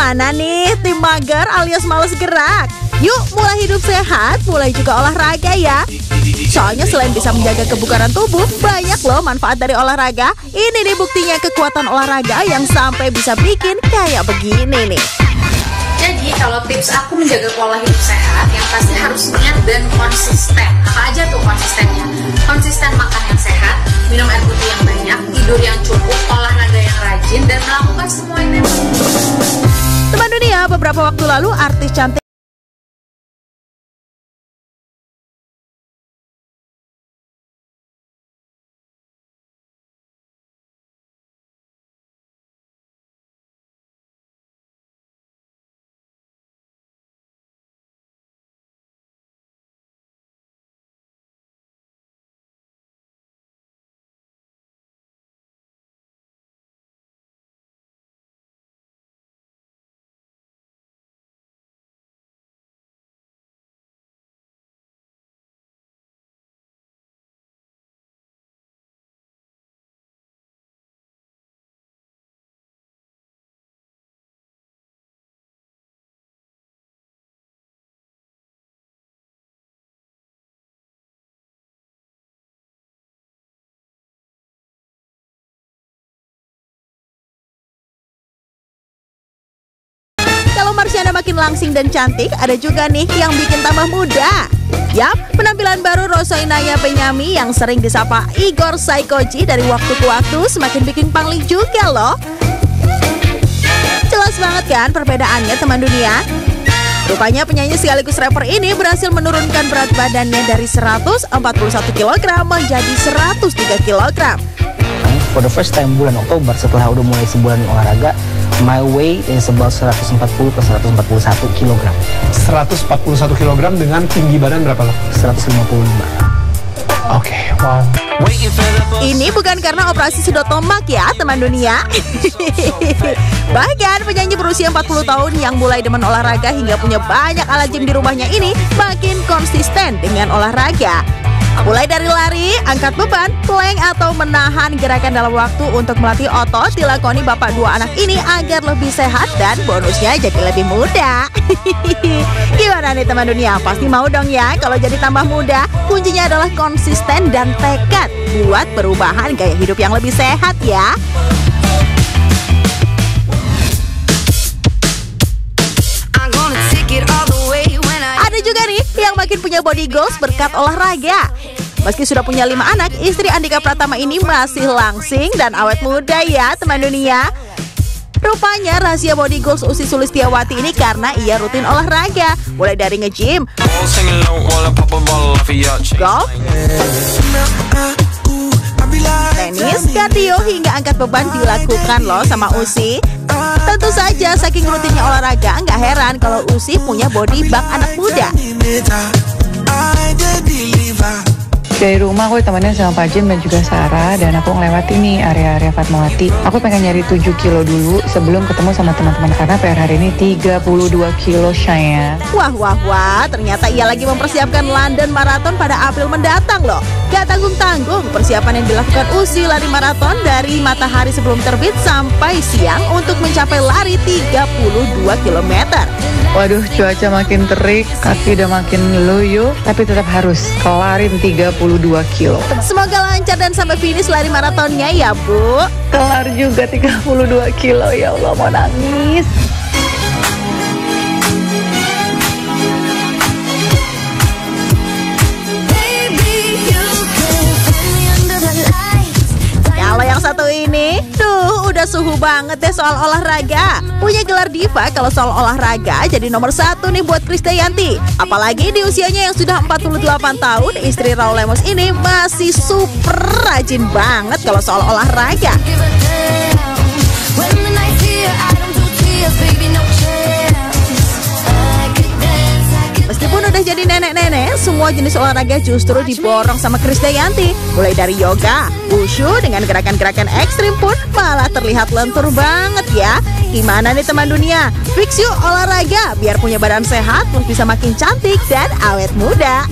Mana nih tim mager alias males gerak? Yuk mulai hidup sehat, mulai juga olahraga ya. Soalnya selain bisa menjaga kebugaran tubuh, banyak loh manfaat dari olahraga. Ini nih buktinya kekuatan olahraga yang sampai bisa bikin kayak begini nih. Jadi kalau tips aku menjaga pola hidup sehat, yang pasti harus niat dan konsisten. Apa aja tuh konsistennya? Konsisten makan yang sehat, minum air putih yang banyak, tidur yang cukup, olahraga yang rajin, dan melakukan semua ini. Teman dunia, beberapa waktu lalu artis cantik Marsyanda makin langsing dan cantik, ada juga nih yang bikin tambah muda. Yap, penampilan baru Rosoinaya Penyami yang sering disapa Igor Saikoji dari waktu ke waktu semakin bikin pangling juga loh. Jelas banget kan perbedaannya teman dunia? Rupanya penyanyi sekaligus rapper ini berhasil menurunkan berat badannya dari 141 kg menjadi 103 kg. For the first time bulan Oktober setelah udah mulai sebulan olahraga, my weight is about 140 ke 141 kg. 141 kg dengan tinggi badan berapa lo? 155. Oke, wow. Ini bukan karena operasi sedot tomak ya teman dunia. Bahkan penyanyi berusia 40 tahun yang mulai demen olahraga hingga punya banyak alat gym di rumahnya ini makin konsisten dengan olahraga. Mulai dari lari, angkat beban, plank atau menahan gerakan dalam waktu untuk melatih otot dilakoni bapak dua anak ini agar lebih sehat dan bonusnya jadi lebih muda. Gimana nih teman dunia? Pasti mau dong ya kalau jadi tambah muda. Kuncinya adalah konsisten dan tekad buat perubahan gaya hidup yang lebih sehat ya. Ada juga nih yang makin punya body goals berkat olahraga. Meski sudah punya 5 anak, istri Andika Pratama ini masih langsing dan awet muda ya teman dunia. Rupanya rahasia body goals Ussy Sulistyawati ini karena ia rutin olahraga. Mulai dari nge-gym, golf, tenis, kardio hingga angkat beban dilakukan loh sama Ussy. Tentu saja saking rutinnya olahraga, nggak heran kalau Ussy punya body bak anak muda. Dari rumah aku temenin sama Pak Jim dan juga Sarah, dan aku ngelewati nih area-area Fatmawati. Aku pengen nyari 7 kilo dulu sebelum ketemu sama teman-teman karena PR hari ini 32 kilo saya. Wah, ternyata ia lagi mempersiapkan London Marathon pada April mendatang loh. Gak tanggung-tanggung persiapan yang dilakukan Ussy lari maraton dari matahari sebelum terbit sampai siang untuk mencapai lari 32 km. Waduh, cuaca makin terik, kaki udah makin loyo, tapi tetap harus kelarin 32 kilo. Semoga lancar dan sampai finish lari maratonnya ya Bu. Kelar juga 32 kilo, ya Allah mau nangis. Kalau yang satu ini, udah suhu banget deh soal olahraga. Punya gelar diva kalau soal olahraga, jadi nomor 1 nih buat Krisdayanti. Apalagi di usianya yang sudah 48 tahun, istri Raul Lemos ini masih super rajin banget kalau soal olahraga. Meskipun udah jadi nenek-nenek, semua jenis olahraga justru diborong sama Krisdayanti. Mulai dari yoga, wushu dengan gerakan-gerakan ekstrim pun malah terlihat lentur banget ya. Gimana nih teman dunia? Fix yuk olahraga biar punya badan sehat, terus bisa makin cantik dan awet muda.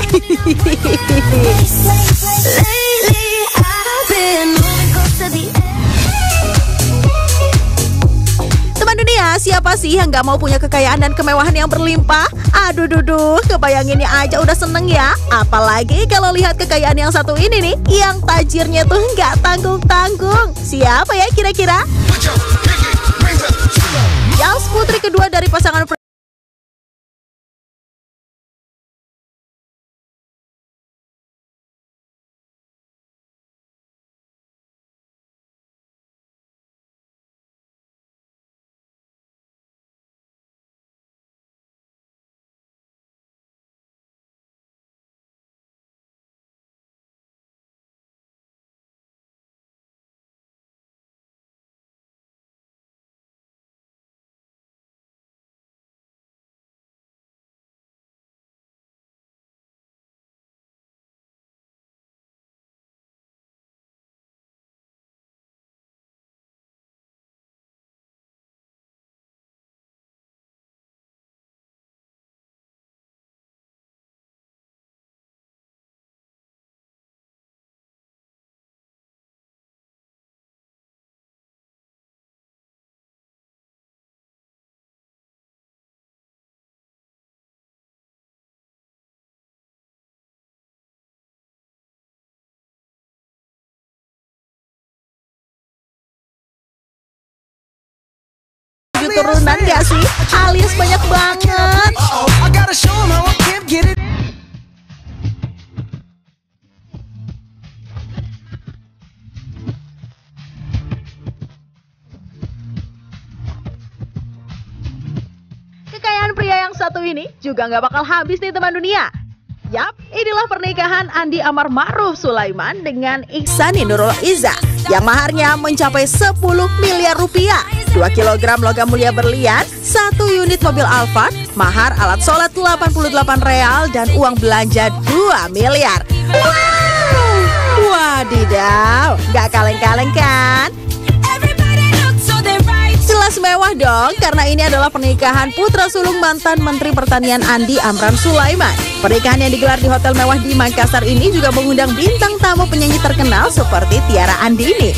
Teman dunia, siapa sih yang gak mau punya kekayaan dan kemewahan yang berlimpah? Aduh duduh, kebayanginnya aja udah seneng ya. Apalagi kalau lihat kekayaan yang satu ini nih, yang tajirnya tuh gak tanggung-tanggung. Siapa ya kira-kira? Yang putri kedua dari pasangan turunan gak sih? Alias banyak banget. Kekayaan pria yang satu ini juga gak bakal habis nih teman dunia. Yap, inilah pernikahan Andi Amar Ma'ruf Sulaiman dengan Ihsani Nurul Izzah yang maharnya mencapai 10 miliar rupiah, 2 kg logam mulia berlian, 1 unit mobil Alphard, mahar alat sholat 88 real, dan uang belanja 2 miliar. Wow, wadidaw, gak kaleng-kaleng kan? Jelas mewah dong, karena ini adalah pernikahan putra sulung mantan Menteri Pertanian Andi Amran Sulaiman. Pernikahan yang digelar di hotel mewah di Makassar ini juga mengundang bintang tamu penyanyi terkenal seperti Tiara Andini.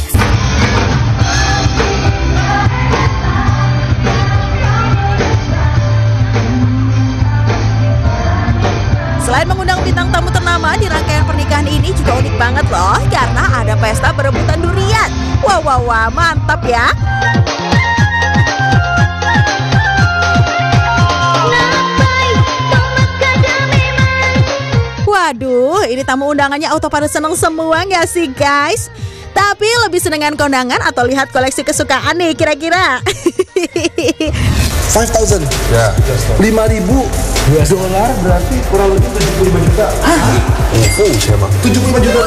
Selain mengundang bintang tamu ternama di rangkaian pernikahan ini juga unik banget loh, karena ada pesta berebutan durian. Wah, mantap ya. Waduh, ini tamu undangannya auto pada seneng semua nggak sih guys? Tapi lebih senengan kondangan atau lihat koleksi kesukaan nih kira-kira? 5,000. Ya. 5.000 dolar berarti kurang lebih 75 juta. Hah? 75 juta.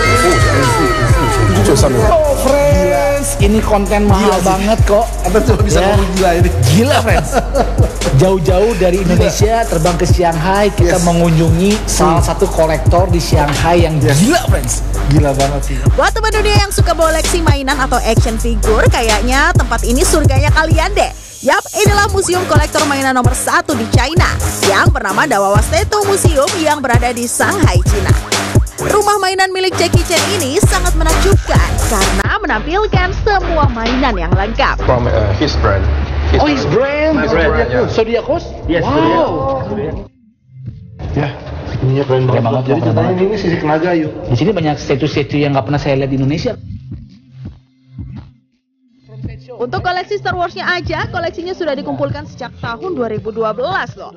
Oh friends, ini konten mahal banget kok. Apa tuh bisa ngomong gila ini? Gila friends. Jauh-jauh dari Indonesia terbang ke Shanghai, kita mengunjungi salah satu kolektor di Shanghai yang gila friends. Gila banget sih. Buat teman dunia yang suka koleksi mainan atau action figure, kayaknya tempat ini surganya kalian deh. Yap, inilah museum kolektor mainan nomor 1 di China yang bernama Dawawa Statue Museum yang berada di Shanghai, China. Rumah mainan milik Jackie Chan ini sangat menakjubkan karena menampilkan semua mainan yang lengkap. From his brand. His brand. Yeah. Zodiacus? Yes. Wow. Ya, ininya keren banget. Jadi katanya ini sisik naga yuk. Di sini banyak statue-statue yang nggak pernah saya lihat di Indonesia. Untuk koleksi Star Wars-nya aja, koleksinya sudah dikumpulkan sejak tahun 2012 loh.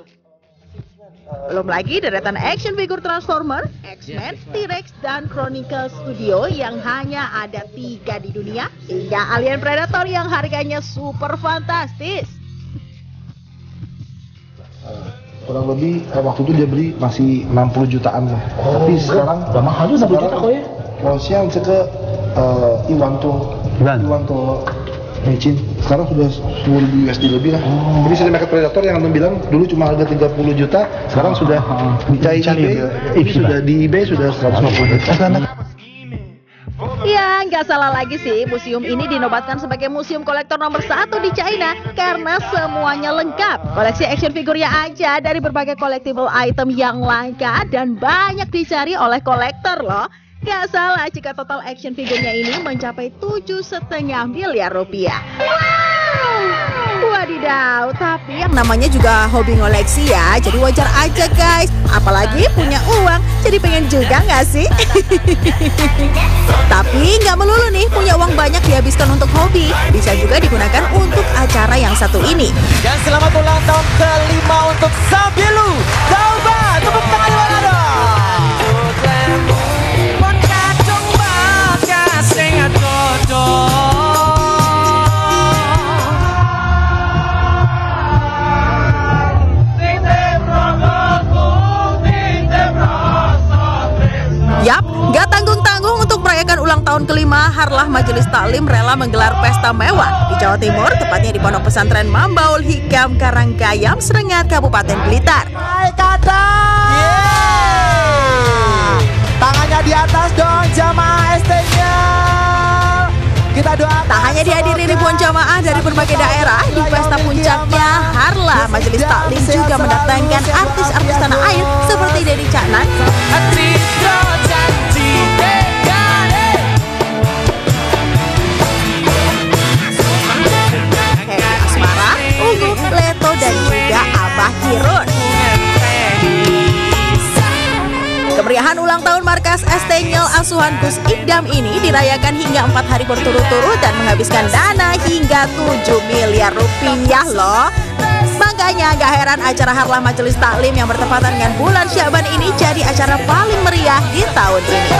Belum lagi deretan action figure Transformer, X-Men, T-Rex, dan Chronicle Studio yang hanya ada 3 di dunia, hingga Alien Predator yang harganya super fantastis. Kurang lebih waktu itu dia beli masih 60 jutaan lah. Tapi sekarang Udah mahal juga 60 juta kok ya. Kalau ke Iwanto Mecin sekarang sudah 10 USD lebih lah. Jadi Cinematic Predator yang Anda bilang dulu cuma harga 30 juta, sekarang sudah dicari di eBay sudah 150 juta. Ya, nggak salah lagi sih, museum ini dinobatkan sebagai museum kolektor nomor 1 di China karena semuanya lengkap. Koleksi action figurnya aja dari berbagai collectible item yang langka dan banyak dicari oleh kolektor loh. Gak salah jika total action figurnya ini mencapai 7,5 miliar rupiah. Wow! Wadidaw, Tapi yang namanya juga hobi ngoleksi ya, jadi wajar aja guys. Apalagi punya uang, jadi pengen juga nggak sih? Tapi nggak melulu nih punya uang banyak dihabiskan untuk hobi. Bisa juga digunakan untuk acara yang satu ini. Dan selamat ulang tahun ke-5 untuk Sabilu Dauba. Tepuk tangan di mana dong? Yap, gak tanggung-tanggung untuk merayakan ulang tahun ke-5, Harlah Majelis Taklim rela menggelar pesta mewah di Jawa Timur, tepatnya di Pondok Pesantren Mambaul Hikam Karanggayam, Srengat, Kabupaten Blitar. Hai kata. Tangannya di atas dong jamaah ST-nya. Kita doakan. Tak hanya dihadiri ribuan jamaah dari berbagai daerah, di pesta puncaknya Harlah Majelis Taklim juga mendatangkan artis-artis tanah air seperti Dedi Caknan, Heri Asmara, Ungu, Leto, dan juga Abah Kirun. Kemeriahan ulang tahun markas ST Nyel asuhan Gus Idam ini dirayakan hingga 4 hari berturut-turut dan menghabiskan dana hingga 7 miliar rupiah loh. Makanya gak heran acara Harlah Majelis Taklim yang bertepatan dengan bulan Syaban ini jadi acara paling meriah di tahun ini.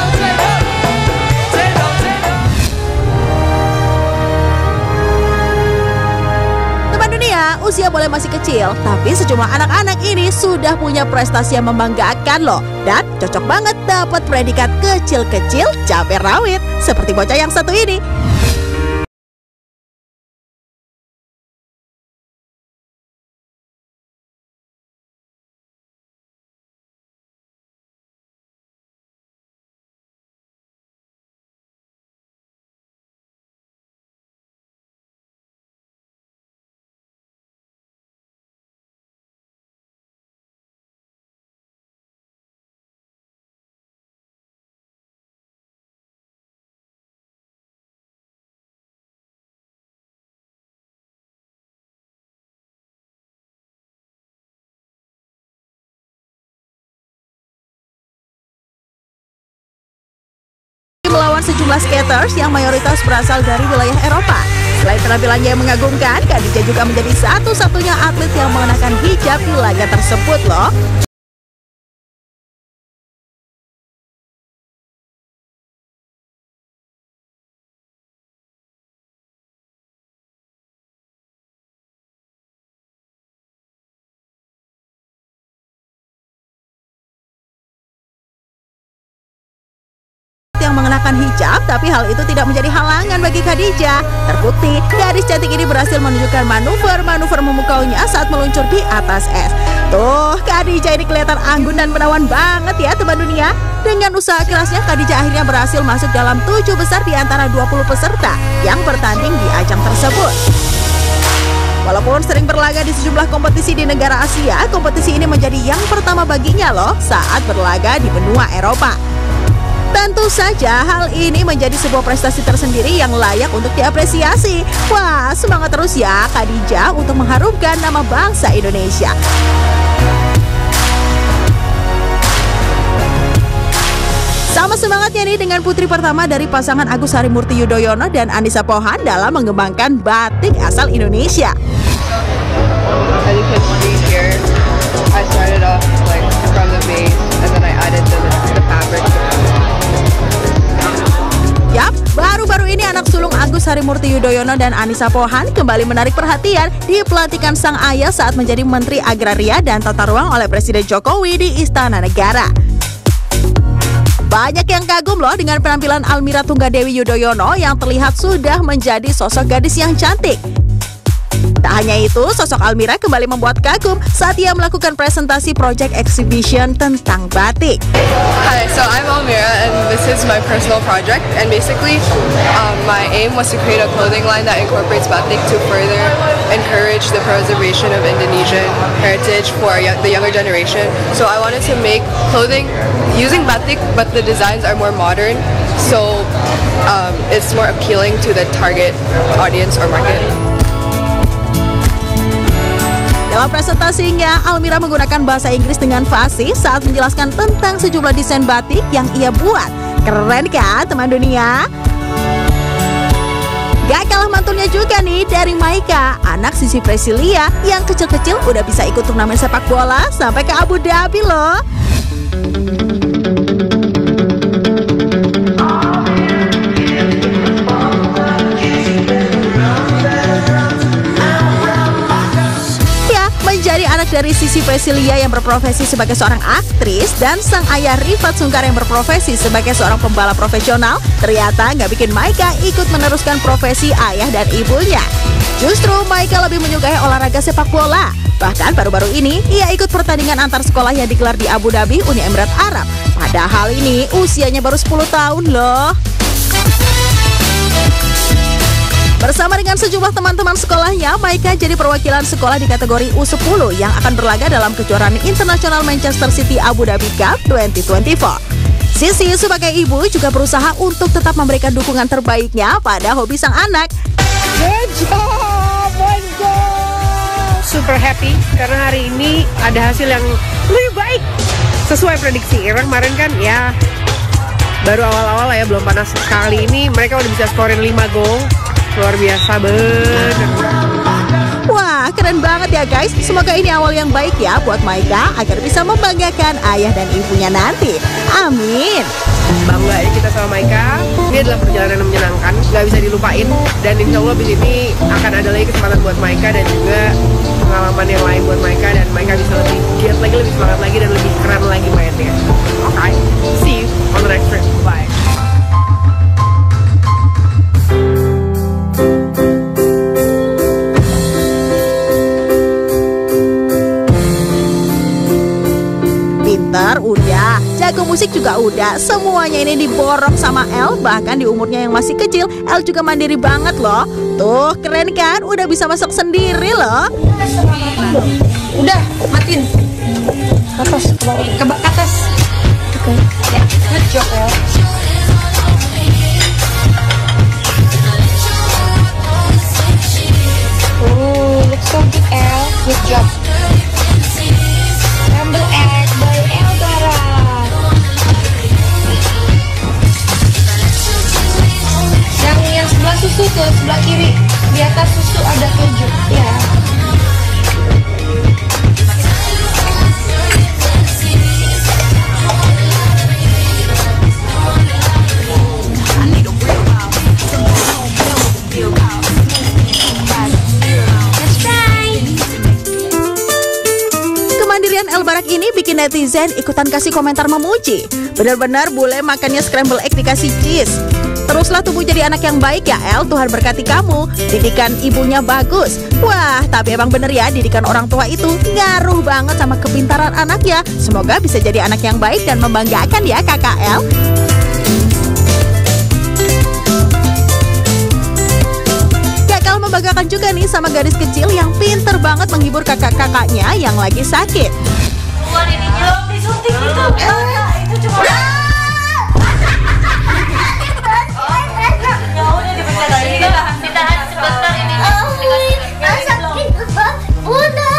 Usia boleh masih kecil, tapi sejumlah anak-anak ini sudah punya prestasi yang membanggakan loh. Dan cocok banget dapat predikat kecil-kecil cabai rawit, seperti bocah yang satu ini. Melawan sejumlah skaters yang mayoritas berasal dari wilayah Eropa. Selain penampilannya yang mengagumkan, Khadijah juga menjadi satu-satunya atlet yang mengenakan hijab di laga tersebut loh. Yang mengenakan hijab, tapi hal itu tidak menjadi halangan bagi Khadijah. Terbukti, gadis cantik ini berhasil menunjukkan manuver-manuver memukaunya saat meluncur di atas es. Tuh, Khadijah ini kelihatan anggun dan menawan banget ya teman dunia. Dengan usaha kerasnya, Khadijah akhirnya berhasil masuk dalam 7 besar di antara 20 peserta yang bertanding di ajang tersebut. Walaupun sering berlaga di sejumlah kompetisi di negara Asia, kompetisi ini menjadi yang pertama baginya loh saat berlaga di benua Eropa. Tentu saja hal ini menjadi sebuah prestasi tersendiri yang layak untuk diapresiasi. Wah, semangat terus ya Khadijah untuk mengharumkan nama bangsa Indonesia. Sama semangatnya nih dengan putri pertama dari pasangan Agus Harimurti Yudhoyono dan Anissa Pohan dalam mengembangkan batik asal Indonesia. I started off like from the base and then I added the fabric. Yap, baru-baru ini anak sulung Agus Harimurti Yudhoyono dan Anissa Pohan kembali menarik perhatian di pelantikan sang ayah saat menjadi Menteri Agraria dan Tata Ruang oleh Presiden Jokowi di Istana Negara. Banyak yang kagum loh dengan penampilan Almira Tunggadewi Yudhoyono yang terlihat sudah menjadi sosok gadis yang cantik. Tak hanya itu, sosok Almira kembali membuat kagum saat ia melakukan presentasi project exhibition tentang batik. Hi, so I'm Almira and this is my personal project, and basically my aim was to create a clothing line that incorporates batik to further encourage the preservation of Indonesian heritage for the younger generation. So I wanted to make clothing using batik, but the designs are more modern, so it's more appealing to the target audience or market. Dalam presentasinya, Almira menggunakan bahasa Inggris dengan fasih saat menjelaskan tentang sejumlah desain batik yang ia buat. Keren kan teman dunia? Gak kalah mantulnya juga nih dari Maika, anak Sissy Priscillia yang kecil-kecil udah bisa ikut turnamen sepak bola sampai ke Abu Dhabi loh. Dari Sissy Priscillia yang berprofesi sebagai seorang aktris dan sang ayah Rifat Sungkar yang berprofesi sebagai seorang pembalap profesional, ternyata nggak bikin Maika ikut meneruskan profesi ayah dan ibunya. Justru Maika lebih menyukai olahraga sepak bola. Bahkan baru-baru ini ia ikut pertandingan antar sekolah yang digelar di Abu Dhabi, Uni Emirat Arab. Padahal ini usianya baru 10 tahun loh. Bersama dengan sejumlah teman-teman sekolahnya, Maika jadi perwakilan sekolah di kategori U10 yang akan berlaga dalam kejuaraan internasional Manchester City Abu Dhabi Cup 2024. Sissy sebagai ibu juga berusaha untuk tetap memberikan dukungan terbaiknya pada hobi sang anak. Good job, my God. Super happy karena hari ini ada hasil yang lebih baik sesuai prediksi. Kemarin kan ya baru awal-awal ya, belum panas. Kali ini mereka udah bisa skorin 5 gol. Luar biasa bener. Wah, keren banget ya guys. Semoga ini awal yang baik ya buat Maika agar bisa membanggakan ayah dan ibunya nanti. Amin. Bangga ya kita sama Maika. Ini adalah perjalanan yang menyenangkan, gak bisa dilupain. Dan insya Allah abis ini akan ada lagi kesempatan buat Maika dan juga pengalaman yang lain buat Maika. Dan Maika bisa lebih giat lagi, lebih semangat lagi, dan lebih keren lagi mainnya. Oke, see you on the next trip. Bye. Udah, jago musik juga udah. Semuanya ini diborong sama El. Bahkan di umurnya yang masih kecil, El juga mandiri banget loh. Tuh, keren kan? Udah bisa masak sendiri loh. Udah, matiin. Atas, ke atas. Oke. Ya, good job El. Looks so good El. Good job. Ambil egg, baru El darah. Yang sebelah susu tuh, sebelah kiri. Di atas susu ada keju. Ya. El Barak ini bikin netizen ikutan kasih komentar memuji. Benar-benar bule makannya scramble egg dikasih cheese. Teruslah tumbuh jadi anak yang baik ya El, Tuhan berkati kamu. Didikan ibunya bagus. Wah, tapi emang bener ya, didikan orang tua itu ngaruh banget sama kepintaran anaknya. Semoga bisa jadi anak yang baik dan membanggakan ya kakak El. Membanggakan juga nih sama gadis kecil yang pinter banget menghibur kakak-kakaknya yang lagi sakit. Keluar ininya, disuntik gitu. Itu cuma ya udah dipecat aja. Ditahan sebentar ini. Sakit banget. Udah.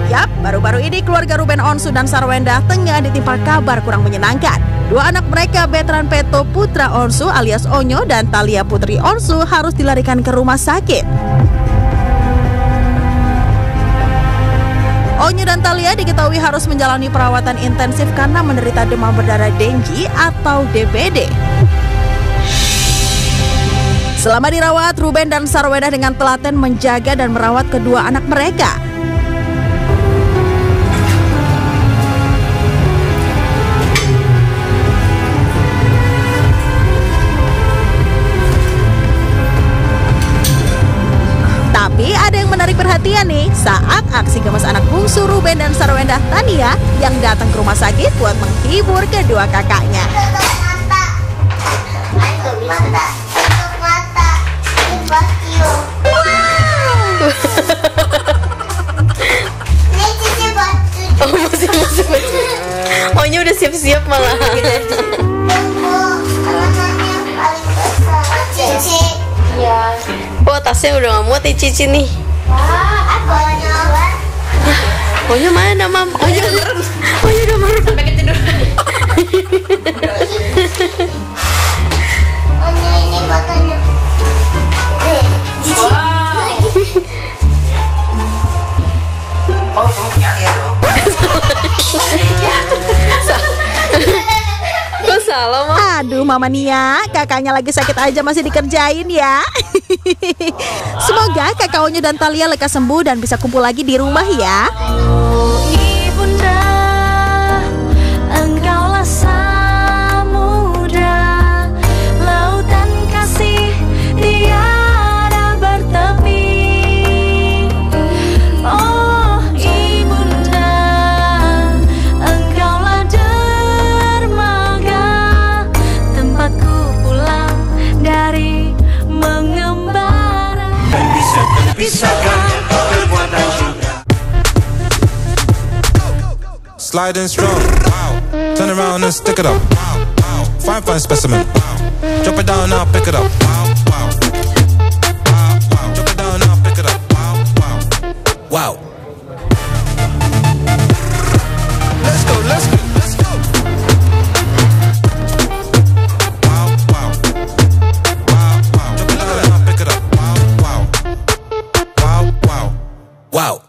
Yap, baru-baru ini keluarga Ruben Onsu dan Sarwenda tengah ditimpa kabar kurang menyenangkan. Dua anak mereka, Betran Peto Putra Onsu alias Onyo dan Thalia Putri Onsu harus dilarikan ke rumah sakit. Onyo dan Thalia diketahui harus menjalani perawatan intensif karena menderita demam berdarah Dengue atau DBD. Selama dirawat, Ruben dan Sarwenda dengan telaten menjaga dan merawat kedua anak mereka. Tapi ada yang menarik perhatian nih saat aksi gemas anak bungsu Ruben dan Sarwenda, Tania, yang datang ke rumah sakit buat menghibur kedua kakaknya. Oh, masih. Ohnya udah siap-siap malah. Saya udah gak muat Cici nih. Onya mana, Mam? Onya udah marah. Sampai ketiduran. Onya ini makanya. Oh, ya dong. Kok salah, Mam? Aduh, Mama Nia, kakaknya lagi sakit aja masih dikerjain ya. Semoga Kakak Onyo dan Thalia lekas sembuh dan bisa kumpul lagi di rumah ya. Ibunda, engkaulah samudra, lautan kasih tiada bertepi. Oh Ibunda, engkaulah dermaga, tempatku pulang dari mengembara. Dan bisa terpisahkan perbuatan cinta. Sliding strong, wow. Turn around and stick it up, wow, wow. Fine specimen, wow. Drop it down, I'll pick it up, wow, wow. Wow, wow. Drop it down, I'll pick it up, wow, wow. Wow. Let's go, let's go, let's go. Wow, wow. Wow, wow. Drop it down, I'll pick it up, wow, wow. Wow, wow. Wow.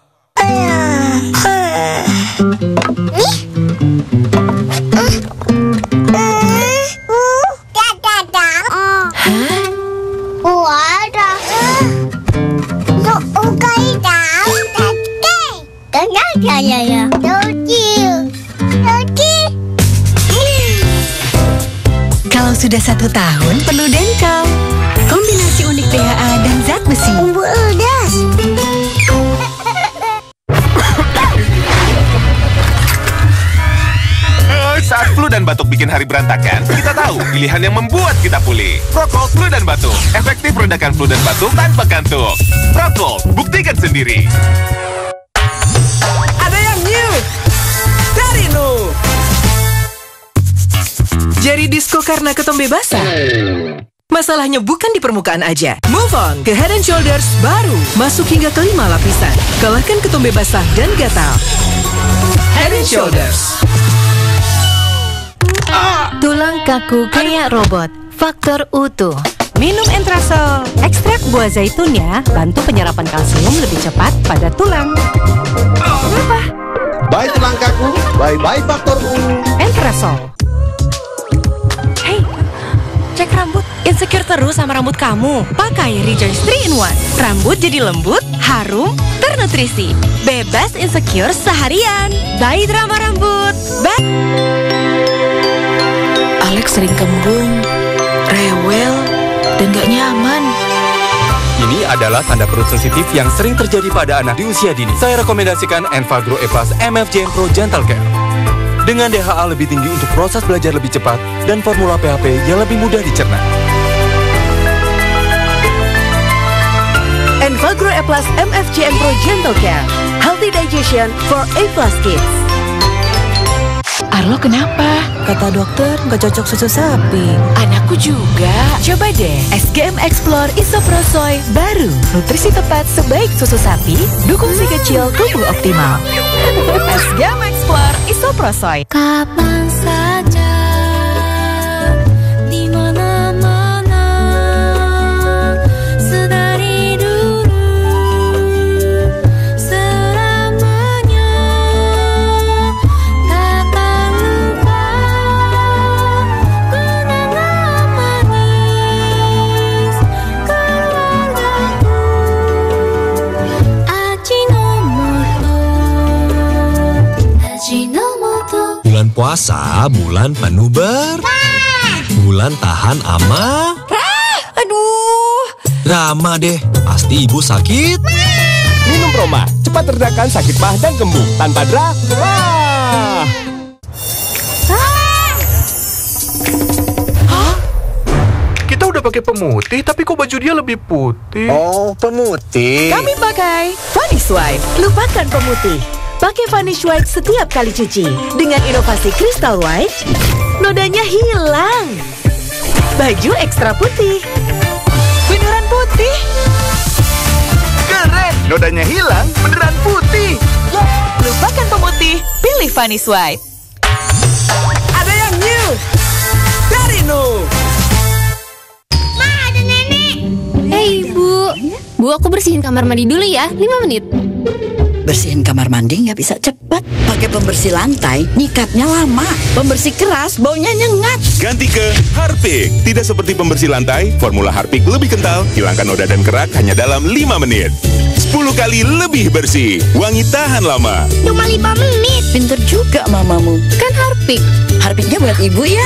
Kalau sudah 1 tahun, perlu Dental. Kombinasi unik DHA dan zat besi. Udas. Saat flu dan batuk bikin hari berantakan, kita tahu pilihan yang membuat kita pulih. Procold Flu dan Batuk. Efektif meredakan flu dan batuk tanpa kantuk. Procold, buktikan sendiri. Ada yang new dari Nu. Jari disco karena ketombe basah. Masalahnya bukan di permukaan aja. Move on ke Head & Shoulders baru. Masuk hingga ke 5 lapisan. Kalahkan ketombe basah dan gatal. Head & Shoulders. Tulang kaku kayak robot, faktor utuh. Minum Entrasol, ekstrak buah zaitunnya bantu penyerapan kalsium lebih cepat pada tulang. Kenapa? Bye tulang kaku, bye-bye faktor U. Entrasol. Hey, cek rambut. Insecure terus sama rambut kamu? Pakai Rejoice 3-in-1. Rambut jadi lembut, harum, ternutrisi. Bebas insecure seharian. Bye drama rambut. Bye. Alex sering kembung, rewel, dan gak nyaman. Ini adalah tanda perut sensitif yang sering terjadi pada anak di usia dini. Saya rekomendasikan Enfagrow E+ MFJN Pro Gentle Care. Dengan DHA lebih tinggi untuk proses belajar lebih cepat dan formula PHP yang lebih mudah dicerna. Enfagrow E+ MFJN Pro Gentle Care. Healthy digestion for A+ kids. Arlo kenapa? Kata dokter nggak cocok susu sapi. Anakku juga. Coba deh SGM Explore Isoprosoy baru. Nutrisi tepat sebaik susu sapi. Dukung si kecil tumbuh optimal. SGM Explore Isoprosoy. Kapan saja, di mana-mana, sedari dulu, selamanya, takkan lupa kenangan manis keluargaku. Ajinomoto, Ajinomoto. Bulan puasa, bulan penuh bulan tahan ama. Aduh. Rama deh, pasti ibu sakit. Minum Roma, cepat redakan sakit mah dan kembung tanpa drama. Kita udah pakai pemutih, tapi kok baju dia lebih putih? Oh, pemutih. Kami pakai Vanish White. Lupakan pemutih. Pakai Vanish White setiap kali cuci. Dengan inovasi Crystal White, nodanya hilang. Baju ekstra putih. Beneran putih. Nodanya hilang, beneran putih. Lupakan pemutih, pilih Vanish White. Ada yang new dari Nu. Ma, ada nenek. Hei, Bu. Bu, aku bersihin kamar mandi dulu ya, 5 menit. Bersihin kamar mandi nggak bisa cepat. Pakai pembersih lantai, nyikatnya lama. Pembersih keras, baunya nyengat. Ganti ke Harpic. Tidak seperti pembersih lantai, formula Harpic lebih kental, hilangkan noda dan kerak hanya dalam 5 menit. 10 kali lebih bersih, wangi tahan lama. Cuma 5 menit. Pinter juga mamamu. Kan Harpic. Harpicnya buat ibu ya.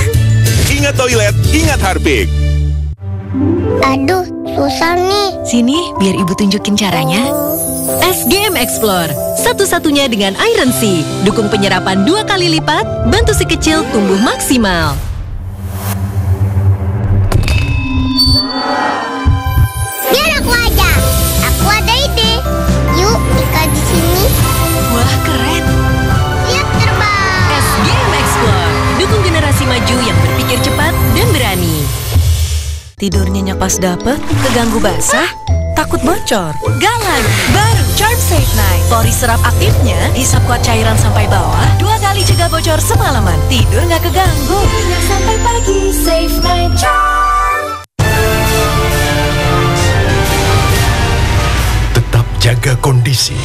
Ingat toilet, ingat Harpic. Aduh, susah nih. Sini, biar ibu tunjukin caranya. SGM Explore, satu-satunya dengan Iron Sea. Dukung penyerapan 2 kali lipat, bantu si kecil tumbuh maksimal. Biar aku aja. Aku ada ide. Yuk, ikat di sini. Wah, keren. Siap terbang. SGM Explore, dukung generasi maju yang berpikir cepat dan berani. Tidur nyenyak pas dapet, keganggu basah, takut bocor. Galang, baru Charm Safe Night. Pori serap aktifnya, hisap kuat cairan sampai bawah, 2 kali cegah bocor semalaman. Tidur nggak keganggu. Sampai pagi, Safe Night Charm. Tetap jaga kondisi.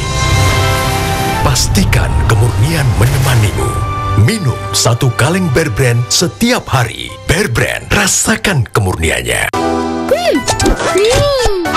Pastikan kemurnian menemanimu. Minum 1 kaleng Bear Brand setiap hari. Bear Brand, rasakan kemurniannya.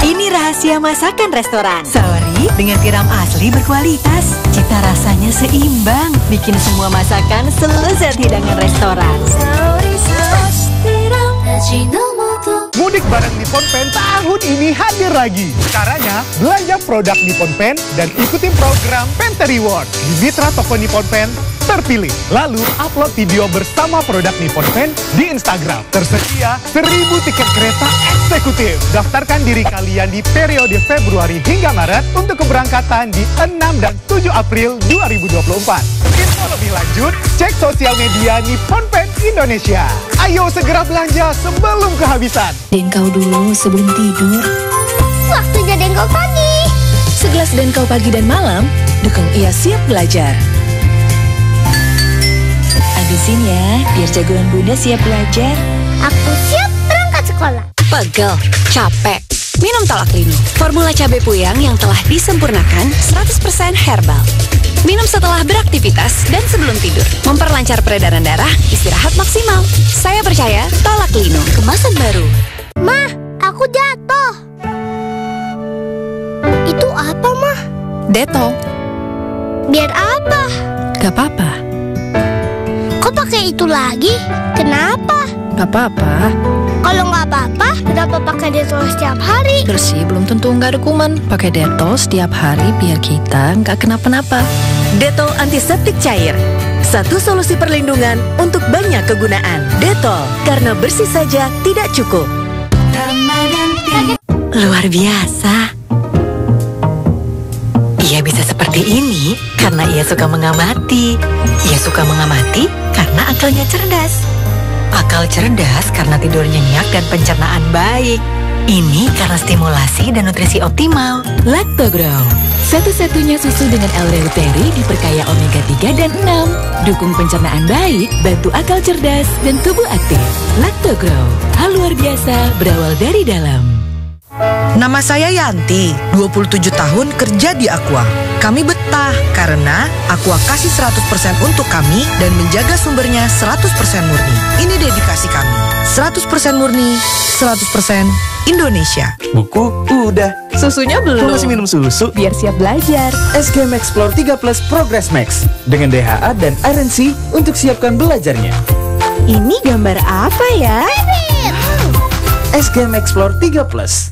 Ini rahasia masakan restoran. Sauri dengan tiram asli berkualitas. Cita rasanya seimbang. Bikin semua masakan selezat hidangan restoran. Sauri Sauce Tiram Ajinomoto. Mudik bareng Nippon Pen tahun ini hadir lagi. Caranya, belanja produk Nippon Pen dan ikuti program Pente Reward di mitra toko Nippon Pen terpilih. Lalu, upload video bersama produk Nippon Pen di Instagram. Tersedia 1000 tiket kereta eksekutif. Daftarkan diri kalian di periode Februari hingga Maret untuk keberangkatan di 6 dan 7 April 2024. Info lebih lanjut, cek sosial media Nippon Pen Indonesia. Ayo segera belanja sebelum kehabisan. Denkau dulu sebelum tidur. Waktunya Denkau pagi. Segelas Denkau pagi dan malam, dukung ia siap belajar. Habisin ya, biar jagoan bunda siap belajar. Aku siap berangkat sekolah. Pegel, capek. Minum Tolak Linu, formula cabai puyang yang telah disempurnakan 100% herbal. Minum setelah beraktivitas dan sebelum tidur. Memperlancar peredaran darah, istirahat maksimal. Saya percaya Tolak Linu, kemasan baru. Mah, aku jatuh. Itu apa, Mah? Detol. Biar apa? Gak apa-apa. Kok pakai itu lagi? Kenapa? Gak apa-apa. Kalau nggak apa-apa, kenapa pakai Detol setiap hari? Bersih belum tentu nggak ada kuman. Pakai Detol setiap hari biar kita nggak kenapa-napa. Detol antiseptik cair. Satu solusi perlindungan untuk banyak kegunaan. Detol, karena bersih saja tidak cukup. Luar biasa. Ia bisa seperti ini karena ia suka mengamati. Ia suka mengamati karena akalnya cerdas. Akal cerdas karena tidur nyenyak dan pencernaan baik. Ini karena stimulasi dan nutrisi optimal. Lactogrow, satu-satunya susu dengan L-reuteri diperkaya omega 3 dan 6. Dukung pencernaan baik, bantu akal cerdas dan tubuh aktif. Lactogrow, hal luar biasa berawal dari dalam. Nama saya Yanti, 27 tahun kerja di Aqua. Kami betah karena Aqua kasih 100% untuk kami dan menjaga sumbernya 100% murni. Ini dedikasi kami. 100% murni, 100% Indonesia. Buku udah. Susunya belum. Kok masih minum susu? Biar siap belajar. SGM Explore 3 Plus Progress Max dengan DHA dan Iron Sea untuk siapkan belajarnya. Ini gambar apa ya? SGM Explore 3 Plus.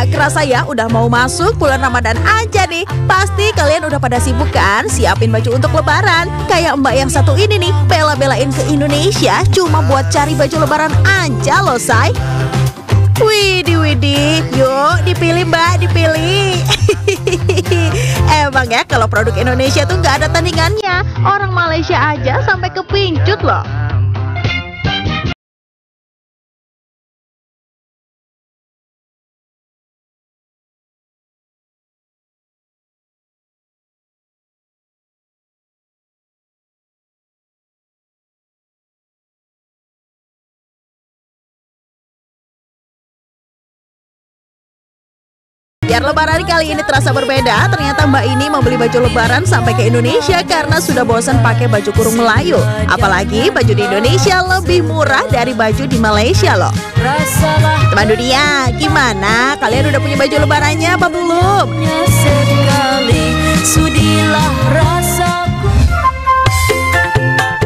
Kerasa ya, udah mau masuk bulan Ramadan aja nih. Pasti kalian udah pada sibuk kan siapin baju untuk lebaran. Kayak mbak yang satu ini nih, bela-belain ke Indonesia cuma buat cari baju lebaran aja loh, say. Widih, yuk dipilih mbak, dipilih. Emang ya kalau produk Indonesia tuh nggak ada tandingannya. Orang Malaysia aja sampai kepincut loh. Biar lebaran kali ini terasa berbeda, ternyata Mbak ini membeli baju lebaran sampai ke Indonesia karena sudah bosan pakai baju kurung Melayu. Apalagi baju di Indonesia lebih murah dari baju di Malaysia loh. Teman dunia, gimana? Kalian udah punya baju lebarannya apa belum?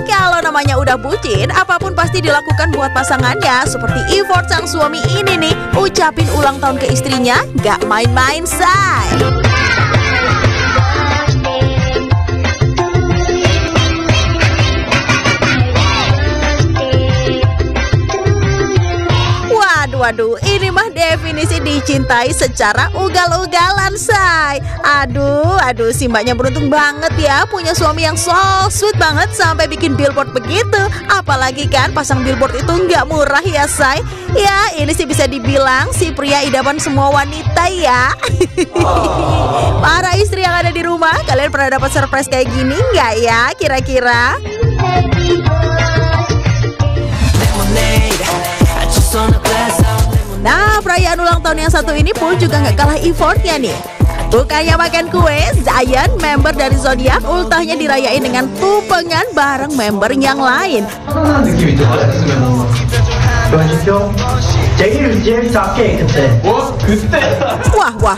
Kalau namanya udah bucin, apapun pasti dilakukan buat pasangannya. Seperti effort sang suami ini nih, ucapin ulang tahun ke istrinya, gak main-main, say. Waduh, ini mah definisi dicintai secara ugal-ugalan, say. Aduh, si mbaknya beruntung banget ya punya suami yang so sweet banget sampai bikin billboard begitu. Apalagi kan pasang billboard itu nggak murah ya, say. Ya, ini sih bisa dibilang si pria idaman semua wanita ya. Para istri yang ada di rumah, kalian pernah dapat surprise kayak gini nggak ya kira-kira? Nah, perayaan ulang tahun yang satu ini pun juga nggak kalah effortnya nih. Bukannya makan kue, Zion, member dari Zodiac, ultahnya dirayain dengan tumpengan bareng member yang lain.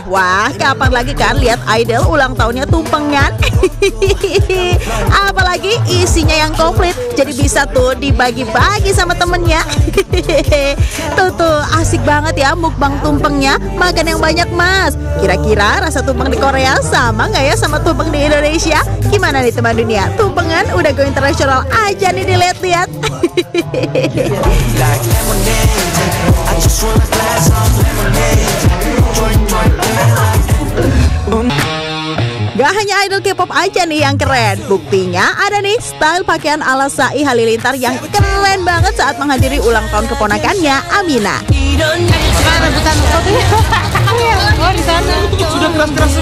Wah, kapan lagi kan lihat idol ulang tahunnya tumpengan? Apalagi isinya yang komplit, jadi bisa tuh dibagi-bagi sama temennya. Tuh, asik banget ya mukbang tumpengnya. Makan yang banyak, Mas. Kira-kira rasa tumpeng di Korea sama nggak ya sama tumpeng di Indonesia? Gimana nih teman dunia? Tumpengan udah go internasional aja nih dilihat-lihat. Gak hanya idol K-pop aja nih yang keren. Buktinya ada nih style pakaian ala Sai Halilintar yang keren banget saat menghadiri ulang tahun keponakannya, Amina. Rebutan oh di sana. Sudah keras-keras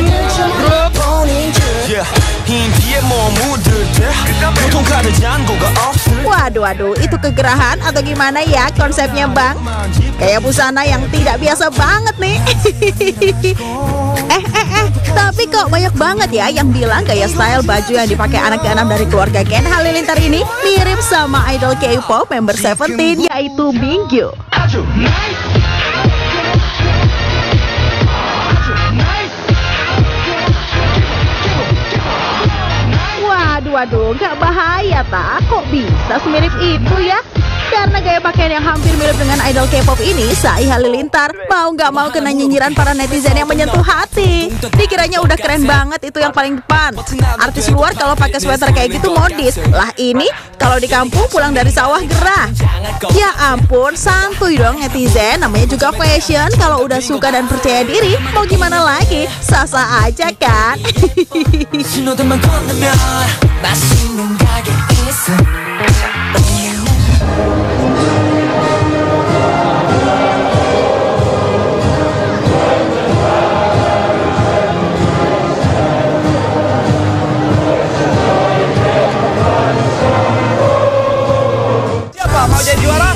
Waduh, itu kegerahan atau gimana ya konsepnya, Bang? Kayak busana yang tidak biasa banget nih. Tapi kok banyak banget ya yang bilang gaya style baju yang dipakai anak keenam dari keluarga Ken Halilintar ini mirip sama idol K-pop member Seventeen, yaitu Mingyu. Waduh, gak bahaya tak? Kok bisa semirip itu ya? Karena gaya pakaian yang hampir mirip dengan idol K-pop ini, Sai Halilintar mau gak mau kena nyinyiran para netizen yang menyentuh hati. Dikiranya udah keren banget itu yang paling depan. Artis luar kalau pakai sweater kayak gitu modis. Lah ini kalau di kampung pulang dari sawah gerah. Ya ampun, santuy dong netizen. Namanya juga fashion. Kalau udah suka dan percaya diri, mau gimana lagi? Sasa aja kan? Siapa mau jadi juara?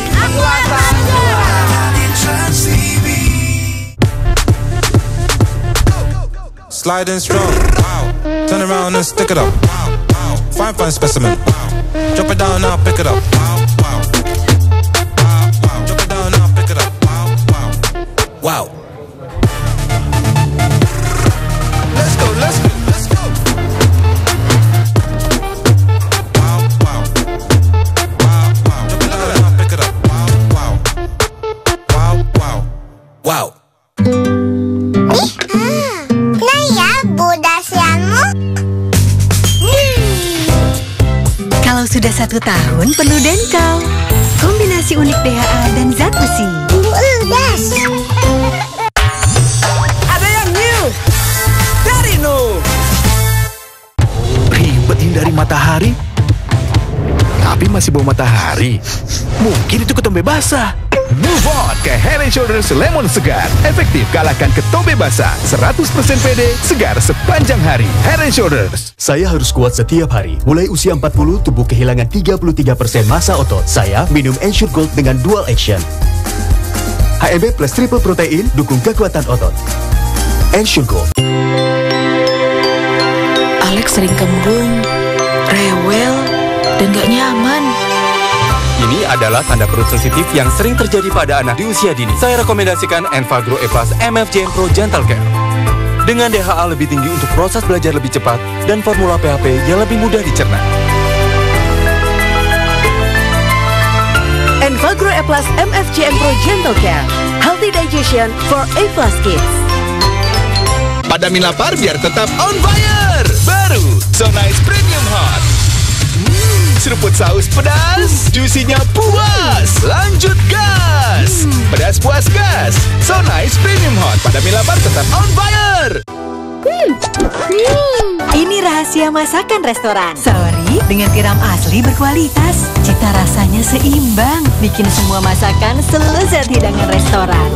Sliding strong, wow. Turn around and stick it up, wow, wow. Fine specimen, wow. Drop it down now, pick it up, wow, wow. Wow, wow. Drop it down now, pick it up, wow, wow. Wow. Let's go. Wow, wow. Wow, wow. Drop it down now, pick it up, wow, wow. Wow, wow. Wow. Kalau sudah 1 tahun, penuh Denkau. Kombinasi unik DHA dan zat besi. Ada yang new dari Nu. masih bau matahari. Mungkin itu ketombe basah. Move on ke Head & Shoulders Lemon Segar. Efektif kalahkan ketombe basah. 100% pede, segar sepanjang hari. Head & Shoulders. Saya harus kuat setiap hari. Mulai usia 40, tubuh kehilangan 33% massa otot. Saya minum Ensure Gold dengan dual action. HMB plus triple protein, dukung kekuatan otot. Ensure Gold. Alex sering kembung, rewel, dan gak nyaman. Ini adalah tanda perut sensitif yang sering terjadi pada anak di usia dini. Saya rekomendasikan Enfagro E+ MFJN Pro Gentle Care. Dengan DHA lebih tinggi untuk proses belajar lebih cepat dan formula PHP yang lebih mudah dicerna. Enfagro E+ MFJN Pro Gentle Care. Healthy digestion for A+ kids. Padamin lapar biar tetap on fire. Baru So Nice Premium Hot. Seruput saus pedas, juicy-nya puas. Lanjut gas. Pedas puas gas. So Nice Premium Hot. Padamin lapar tetap on fire. Ini rahasia masakan restoran. Sauri dengan tiram asli berkualitas. Cita rasanya seimbang. Bikin semua masakan selezat hidangan restoran.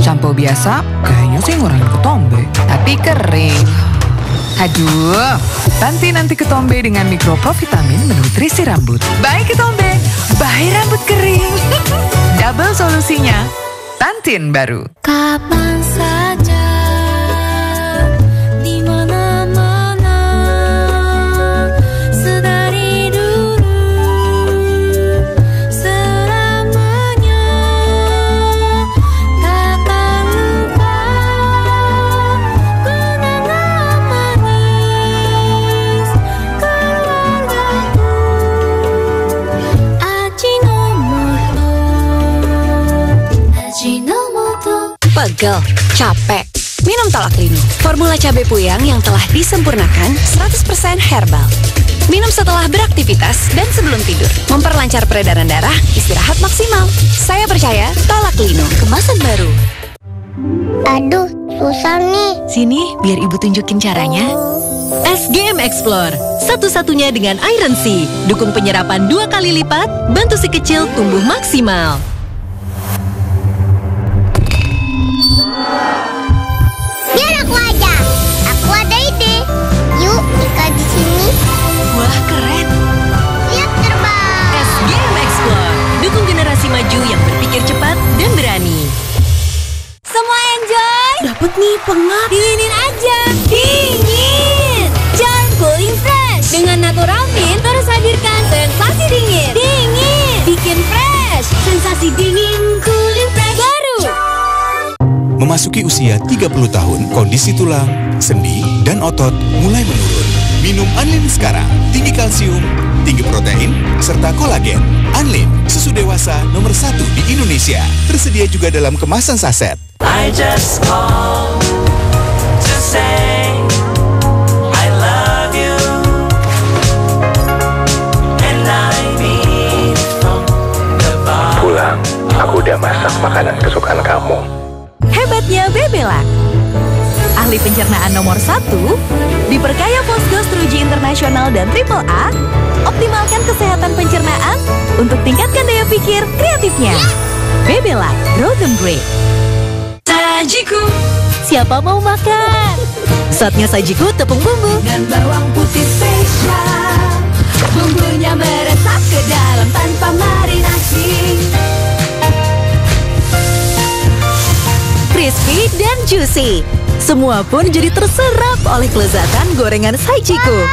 Sampo biasa kayaknya sih ngurangin ketombe, tapi kering. Aduh, ganti nanti ketombe dengan mikroprovitamin menutrisi rambut. Baik ketombe, baik rambut kering. Double solusinya, Pantene baru. Kapan saja, di mana-mana, sedari dulu, selamanya, takkan lupa kenangan manis keluargaku. Ajinomoto. Pegel, capek, minum Tolak Linu. Formula cabai puyang yang telah disempurnakan 100% herbal. Minum setelah beraktivitas dan sebelum tidur. Memperlancar peredaran darah, istirahat maksimal. Saya percaya Tolak Linu, kemasan baru. Aduh, susah nih. Sini, biar ibu tunjukin caranya. SGM Explore, satu-satunya dengan Iron C. Dukung penyerapan 2 kali lipat, bantu si kecil tumbuh maksimal. Biar aku aja. Aku ada ide. Yuk, Ika di sini. Wah, keren. Siap terbang. SGM Explore, dukung generasi maju yang berpikir cepat dan berani. Semua enjoy. Dapat nih pengap. Dinginin aja. Dingin. Charm Cooling Fresh. Dengan Natural Mint terus hadirkan sensasi dingin. Dingin. Bikin fresh. Sensasi dingin Cooling Fresh baru. Memasuki usia 30 tahun, kondisi tulang, sendi, dan otot mulai menurun. Minum Anlin sekarang. Tinggi kalsium, tinggi protein, serta kolagen. Anlin, susu dewasa nomor 1 di Indonesia. Tersedia juga dalam kemasan saset. I just call to say I love you, and I mean from the bottom. Pulang, aku udah masak makanan kesukaan kamu. Hebatnya Bebelac. Ahli pencernaan nomor 1, diperkaya Fosgos teruji internasional dan AAA, optimalkan kesehatan pencernaan untuk tingkatkan daya pikir kreatifnya. Bebelac, grow them great. Sajiku, siapa mau makan? Saatnya Sajiku tepung bumbu Dan bawang putih spesial. Bumbunya meresap ke dalam tanpa marinasi. crispy dan juicy. Semua pun jadi terserap oleh kelezatan gorengan Sajiku.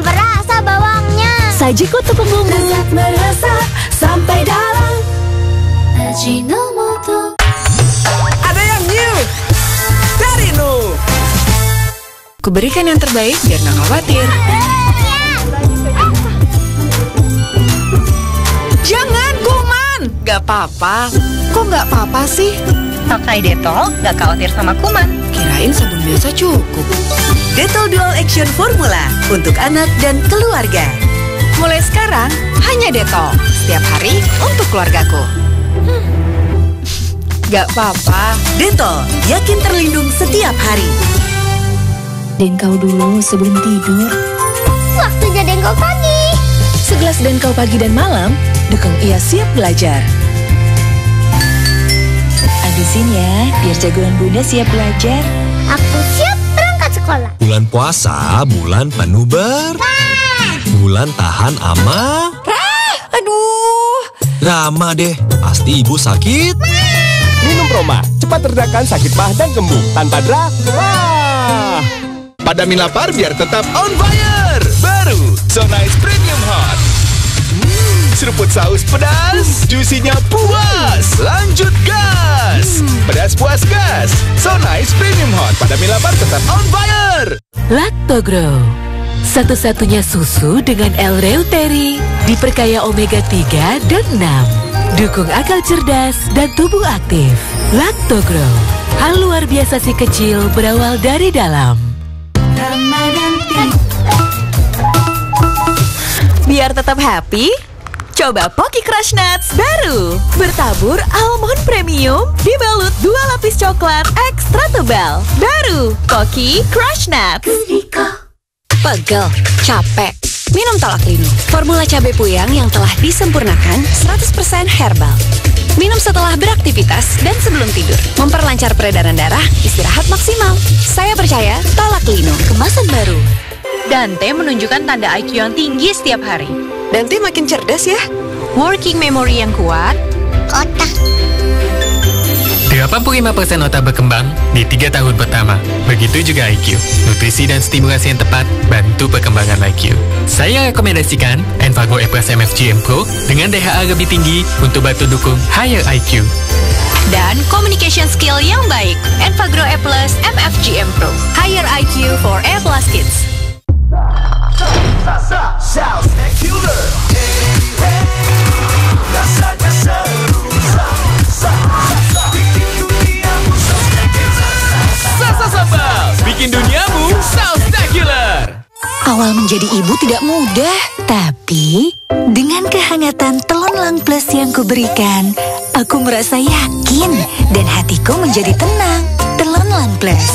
Berasa bawangnya. Sajiku tepung bumbu. Lezat meresap sampai dalam. Ajinomoto. Ada yang new dari Nu. Kuberikan yang terbaik biar nggak khawatir. Jangan, kuman. Gak apa-apa. Kok gak apa-apa sih? Pakai Dettol, gak khawatir sama kuman. Kirain sabun biasa cukup. Dettol Dual Action Formula untuk anak dan keluarga. Mulai sekarang, hanya Dettol. Setiap hari untuk keluargaku. Gak apa-apa. Dettol, yakin terlindung setiap hari. Denkau dulu sebelum tidur. Waktunya Denkau pagi. Segelas Denkau pagi dan malam, dukung ia siap belajar. Habisin ya, biar jagoan Bunda siap belajar. Aku siap berangkat sekolah. Bulan puasa, bulan penuh bulan tahan ama. Aduh. Rama deh, pasti ibu sakit. Minum Proma, cepat redakan sakit mah dan kembung tanpa drama. Padamin lapar biar tetap on fire. Baru So Nice Premium Hot. Seruput saus pedas, juicy-nya puas. Lanjut gas. Pedas puas gas. So Nice Premium Hot. Padamin lapar tetap on fire. Lactogrow, satu-satunya susu dengan L-reuteri, diperkaya omega 3 dan 6. Dukung akal cerdas dan tubuh aktif. Lactogrow, hal luar biasa si kecil berawal dari dalam. Biar tetap happy, coba Pocky Crush Nuts baru. Bertabur almond premium, dibalut 2 lapis coklat ekstra tebal. Baru Pocky Crush Nuts. Pegel, capek, minum Tolak Lino. Formula cabai puyang yang telah disempurnakan 100% herbal. Minum setelah beraktivitas dan sebelum tidur. Memperlancar peredaran darah, istirahat maksimal. Saya percaya Tolak Lino. Kemasan baru. Dante menunjukkan tanda IQ yang tinggi setiap hari. Dante makin cerdas ya. Working memory yang kuat. Otak. 85% otak berkembang di 3 tahun pertama. Begitu juga IQ. Nutrisi dan stimulasi yang tepat bantu perkembangan IQ. Saya rekomendasikan Enfagrow E+ MFGM Pro dengan DHA lebih tinggi untuk bantu dukung higher IQ. Dan communication skill yang baik. Enfagrow E+ MFGM Pro. Higher IQ for E+ Kids. Bikin duniamu Saustacular. Awal menjadi ibu tidak mudah, tapi dengan kehangatan Telon Lang Plus yang kuberikan, aku merasa yakin dan hatiku menjadi tenang. Telon Lang Plus,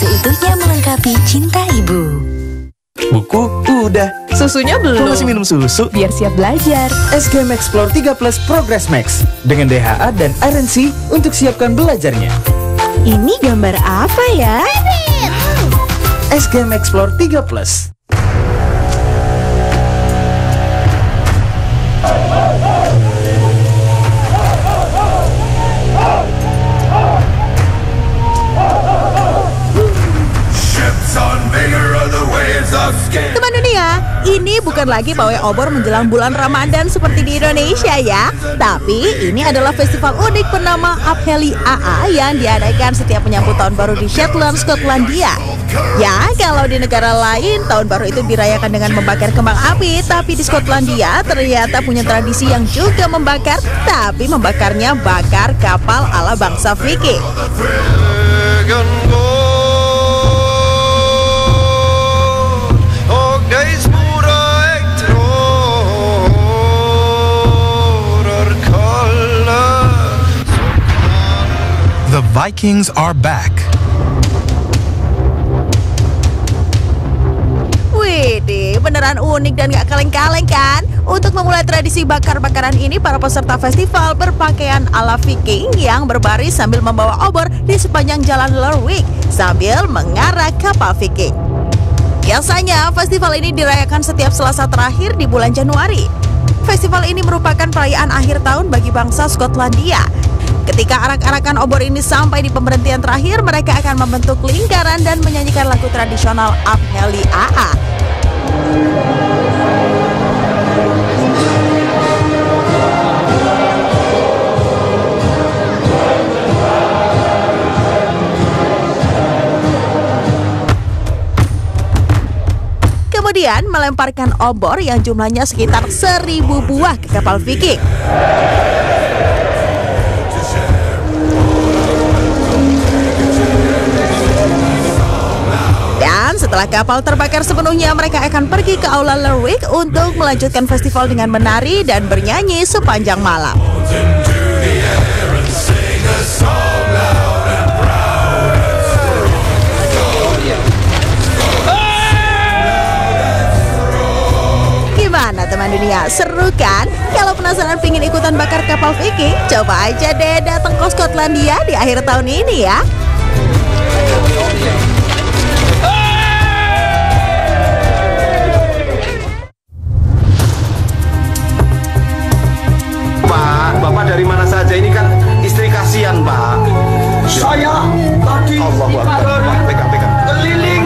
seutuhnya melengkapi cinta ibu. Buku udah, Susunya belum. kok masih minum susu? Biar siap belajar. SGM Explore 3 Plus Progress Max dengan DHA dan Iron C untuk siapkan belajarnya. Ini gambar apa ya? SGM Explore 3 Plus. Teman dunia, ini bukan lagi pawai obor menjelang bulan Ramadan seperti di Indonesia ya. Tapi ini adalah festival unik bernama Apheli AA yang diadakan setiap menyambut tahun baru di Shetland, Skotlandia. Ya, kalau di negara lain tahun baru itu dirayakan dengan membakar kembang api, tapi di Skotlandia ternyata punya tradisi yang juga membakar, tapi membakarnya bakar kapal ala bangsa Viking. The Vikings are back. Widih, beneran unik dan gak kaleng-kaleng kan? Untuk memulai tradisi bakar-bakaran ini, para peserta festival berpakaian ala Viking yang berbaris sambil membawa obor di sepanjang jalan Lerwick sambil mengarah kapal Viking. Biasanya, festival ini dirayakan setiap Selasa terakhir di bulan Januari. Festival ini merupakan perayaan akhir tahun bagi bangsa Skotlandia. Ketika arak-arakan obor ini sampai di pemberhentian terakhir, mereka akan membentuk lingkaran dan menyanyikan lagu tradisional Apheli AA. Kemudian melemparkan obor yang jumlahnya sekitar 1000 buah ke kapal Viking. Dan setelah kapal terbakar sepenuhnya, mereka akan pergi ke aula Lerwick untuk melanjutkan festival dengan menari dan bernyanyi sepanjang malam. Seru kan? Kalau penasaran pingin ikutan bakar kapal Viking, coba aja deh datang ke Skotlandia di akhir tahun ini ya. Pak, Bapak dari mana saja? Ini kan istri kasihan, Pak. Saya tadi pegang. keliling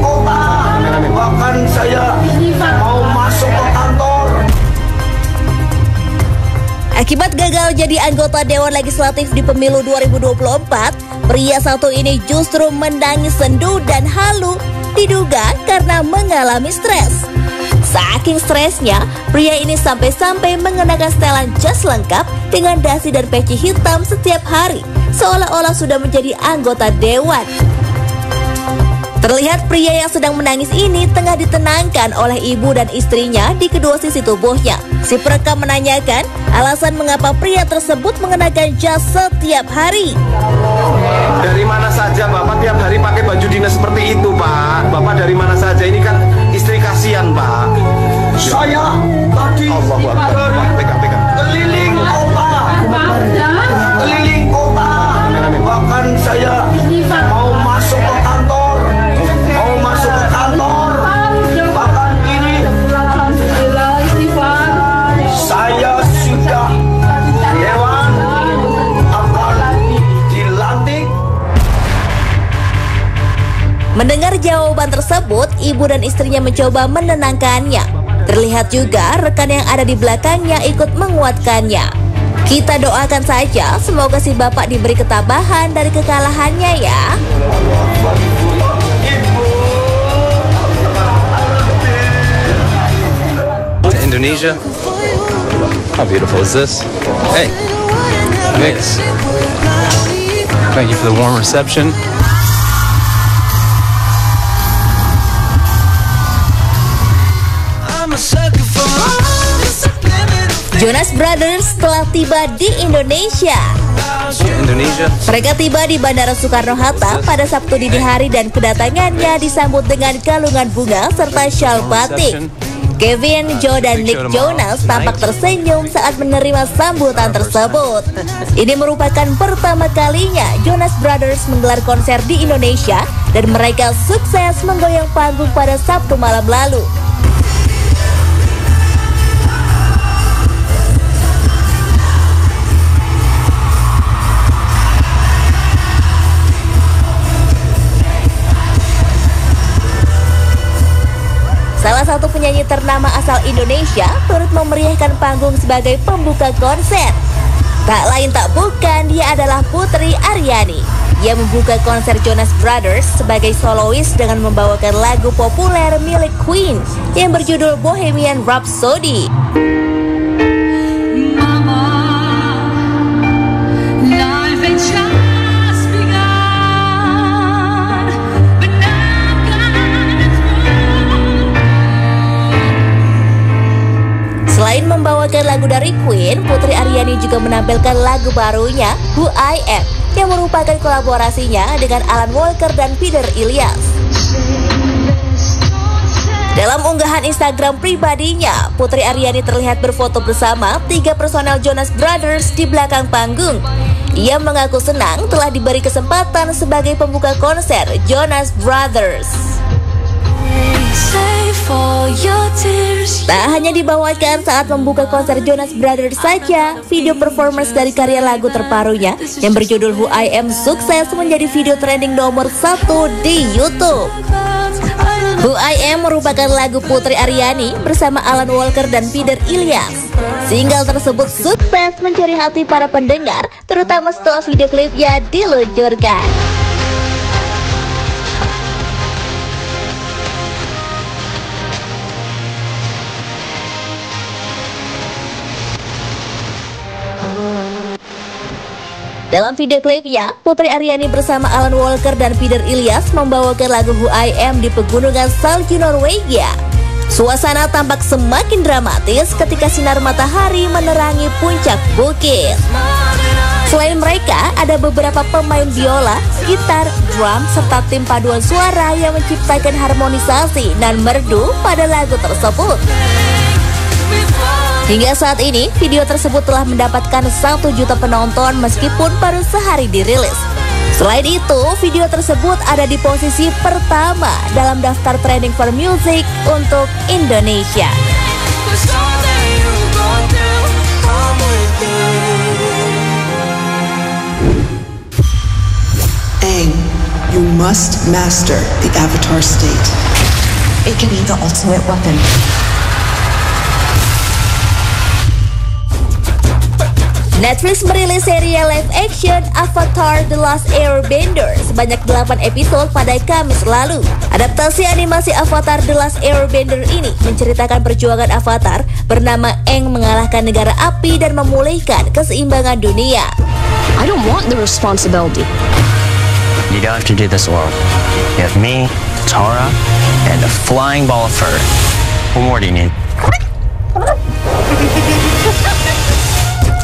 kota, bahkan saya mau masuk ke kantor. Akibat gagal jadi anggota Dewan Legislatif di pemilu 2024, pria satu ini justru menangis sendu dan halu, diduga karena mengalami stres. Saking stresnya, pria ini sampai-sampai mengenakan setelan jas lengkap dengan dasi dan peci hitam setiap hari, seolah-olah sudah menjadi anggota dewan. Terlihat pria yang sedang menangis ini tengah ditenangkan oleh ibu dan istrinya di kedua sisi tubuhnya. Si perekam menanyakan alasan mengapa pria tersebut mengenakan jas setiap hari. Dari mana saja Bapak tiap hari pakai baju dinas seperti itu, Pak? Bapak dari mana saja? Ini kan istri kasihan, Pak. Saya tadi pegang. keliling kota, bahkan saya mau masuk ke kantor, bahkan ini saya sudah dewan akan dilantik. Mendengar jawaban tersebut, ibu dan istrinya mencoba menenangkannya. Terlihat juga rekan yang ada di belakangnya ikut menguatkannya. Kita doakan saja semoga si bapak diberi ketabahan dari kekalahannya ya. Indonesia. How beautiful is this? Hey, Mix. Thank you for the warm reception. Jonas Brothers telah tiba di Indonesia. Mereka tiba di Bandara Soekarno-Hatta pada Sabtu dini hari dan kedatangannya disambut dengan galungan bunga serta syal batik. Kevin, Joe, dan Nick Jonas tampak tersenyum saat menerima sambutan tersebut. Ini merupakan pertama kalinya Jonas Brothers menggelar konser di Indonesia dan mereka sukses menggoyang panggung pada Sabtu malam lalu. Salah satu penyanyi ternama asal Indonesia turut memeriahkan panggung sebagai pembuka konser. Tak lain tak bukan, dia adalah Putri Aryani. Dia membuka konser Jonas Brothers sebagai solois dengan membawakan lagu populer milik Queen yang berjudul Bohemian Rhapsody. Selain membawakan lagu dari Queen, Putri Aryani juga menampilkan lagu barunya, Who I Am, yang merupakan kolaborasinya dengan Alan Walker dan Peter Ilyas. Dalam unggahan Instagram pribadinya, Putri Aryani terlihat berfoto bersama 3 personel Jonas Brothers di belakang panggung. Ia mengaku senang telah diberi kesempatan sebagai pembuka konser Jonas Brothers. Tak hanya dibawakan saat membuka konser Jonas Brothers saja, video performance dari karya lagu terbarunya yang berjudul Who I Am sukses menjadi video trending nomor 1 di YouTube. Who I Am merupakan lagu Putri Aryani bersama Alan Walker dan Peter Ilyas. Single tersebut sukses mencuri hati para pendengar, terutama setelah video klipnya diluncurkan. Dalam video klipnya, Putri Aryani bersama Alan Walker dan Peter Ilyas membawakan lagu Who I Am di pegunungan salju Norwegia. Suasana tampak semakin dramatis ketika sinar matahari menerangi puncak bukit. Selain mereka, ada beberapa pemain biola, gitar, drum, serta tim paduan suara yang menciptakan harmonisasi dan merdu pada lagu tersebut. Hingga saat ini, video tersebut telah mendapatkan 1 juta penonton meskipun baru sehari dirilis. Selain itu, video tersebut ada di posisi pertama dalam daftar trending for music untuk Indonesia. Aang, you must master the Avatar state. It can be the ultimate weapon. Netflix merilis serial live action Avatar The Last Airbender sebanyak 8 episode pada Kamis lalu. Adaptasi animasi Avatar The Last Airbender ini menceritakan perjuangan Avatar bernama Aang mengalahkan negara api dan memulihkan keseimbangan dunia. I don't want the responsibility. You don't have to do this alone. You have me, Tara, and a flying ball of fur. What more do you need?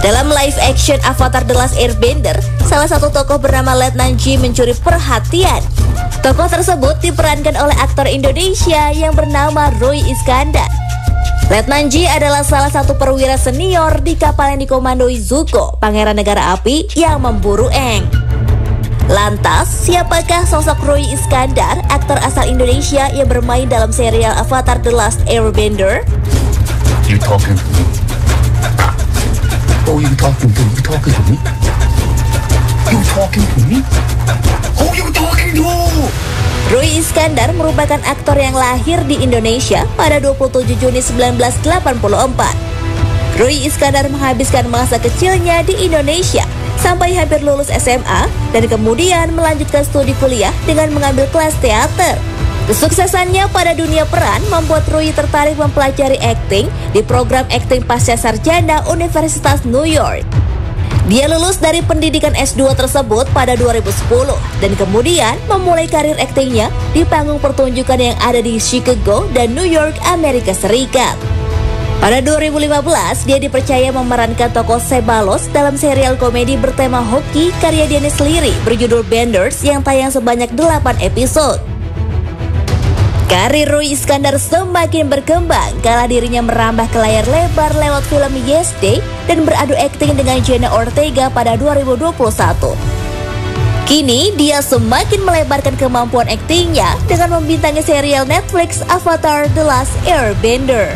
Dalam live action Avatar The Last Airbender, salah satu tokoh bernama Letnan Ji mencuri perhatian. Tokoh tersebut diperankan oleh aktor Indonesia yang bernama Roy Iskandar. Letnan Ji adalah salah satu perwira senior di kapal yang dikomandoi Zuko, pangeran negara api yang memburu Aang. Lantas, siapakah sosok Roy Iskandar, aktor asal Indonesia yang bermain dalam serial Avatar The Last Airbender? You talking to me? Oh, you talking to me? You talking to me? You talking to me? Oh, you talking to? Roy Iskandar merupakan aktor yang lahir di Indonesia pada 27 Juni 1984. Roy Iskandar menghabiskan masa kecilnya di Indonesia sampai hampir lulus SMA dan kemudian melanjutkan studi kuliah dengan mengambil kelas teater. Kesuksesannya pada dunia peran membuat Roy tertarik mempelajari akting di program akting pasca sarjana Universitas New York. Dia lulus dari pendidikan S2 tersebut pada 2010 dan kemudian memulai karir aktingnya di panggung pertunjukan yang ada di Chicago dan New York, Amerika Serikat. Pada 2015, dia dipercaya memerankan tokoh Sebalos dalam serial komedi bertema hoki karya Dennis Leary berjudul Benders yang tayang sebanyak 8 episode. Karir Roy Iskandar semakin berkembang kala dirinya merambah ke layar lebar lewat film Yesterday dan beradu akting dengan Jenna Ortega pada 2021. Kini dia semakin melebarkan kemampuan aktingnya dengan membintangi serial Netflix Avatar The Last Airbender.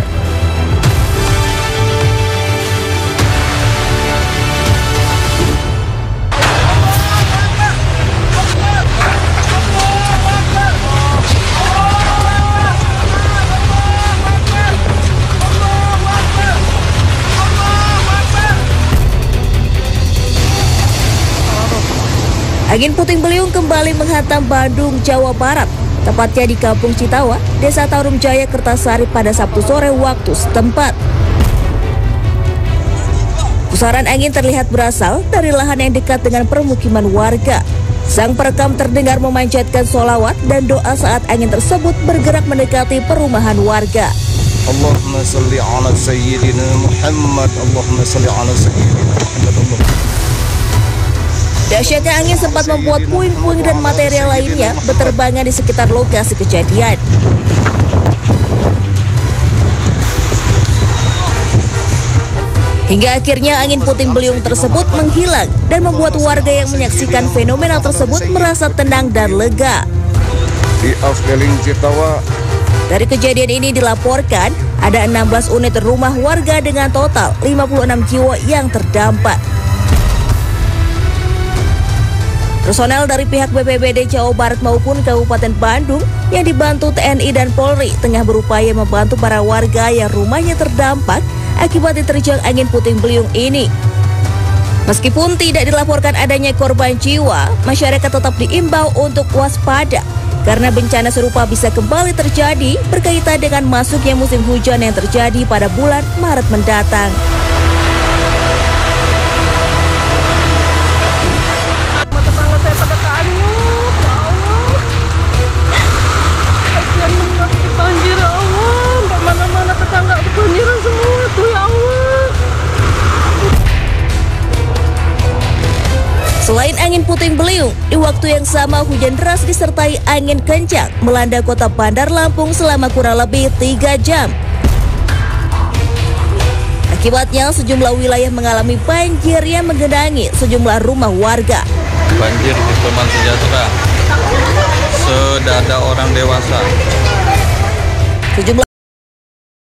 Angin puting beliung kembali menghantam Bandung, Jawa Barat, tepatnya di Kampung Citawa, Desa Tarum Jaya, Kertasari pada Sabtu sore waktu setempat. Pusaran angin terlihat berasal dari lahan yang dekat dengan permukiman warga. Sang perekam terdengar memanjatkan sholawat dan doa saat angin tersebut bergerak mendekati perumahan warga. Allahumma salli ala sayyidina Muhammad. Allahumma salli ala sayyidina Muhammad. Dahsyatnya angin sempat membuat puing-puing dan material lainnya berterbangan di sekitar lokasi kejadian. Hingga akhirnya angin puting beliung tersebut menghilang dan membuat warga yang menyaksikan fenomena tersebut merasa tenang dan lega. Di Afdeling Citawa. Dari kejadian ini dilaporkan ada 16 unit rumah warga dengan total 56 jiwa yang terdampak. Personel dari pihak BPBD Jawa Barat maupun Kabupaten Bandung yang dibantu TNI dan Polri tengah berupaya membantu para warga yang rumahnya terdampak akibat diterjang angin puting beliung ini. Meskipun tidak dilaporkan adanya korban jiwa, masyarakat tetap diimbau untuk waspada karena bencana serupa bisa kembali terjadi berkaitan dengan masuknya musim hujan yang terjadi pada bulan Maret mendatang. Selain angin puting beliung, di waktu yang sama hujan deras disertai angin kencang melanda kota Bandar Lampung selama kurang lebih 3 jam. Akibatnya sejumlah wilayah mengalami banjir yang menggenangi sejumlah rumah warga. Banjir di Perumahan Sejahtera, sedada orang dewasa. Sejumlah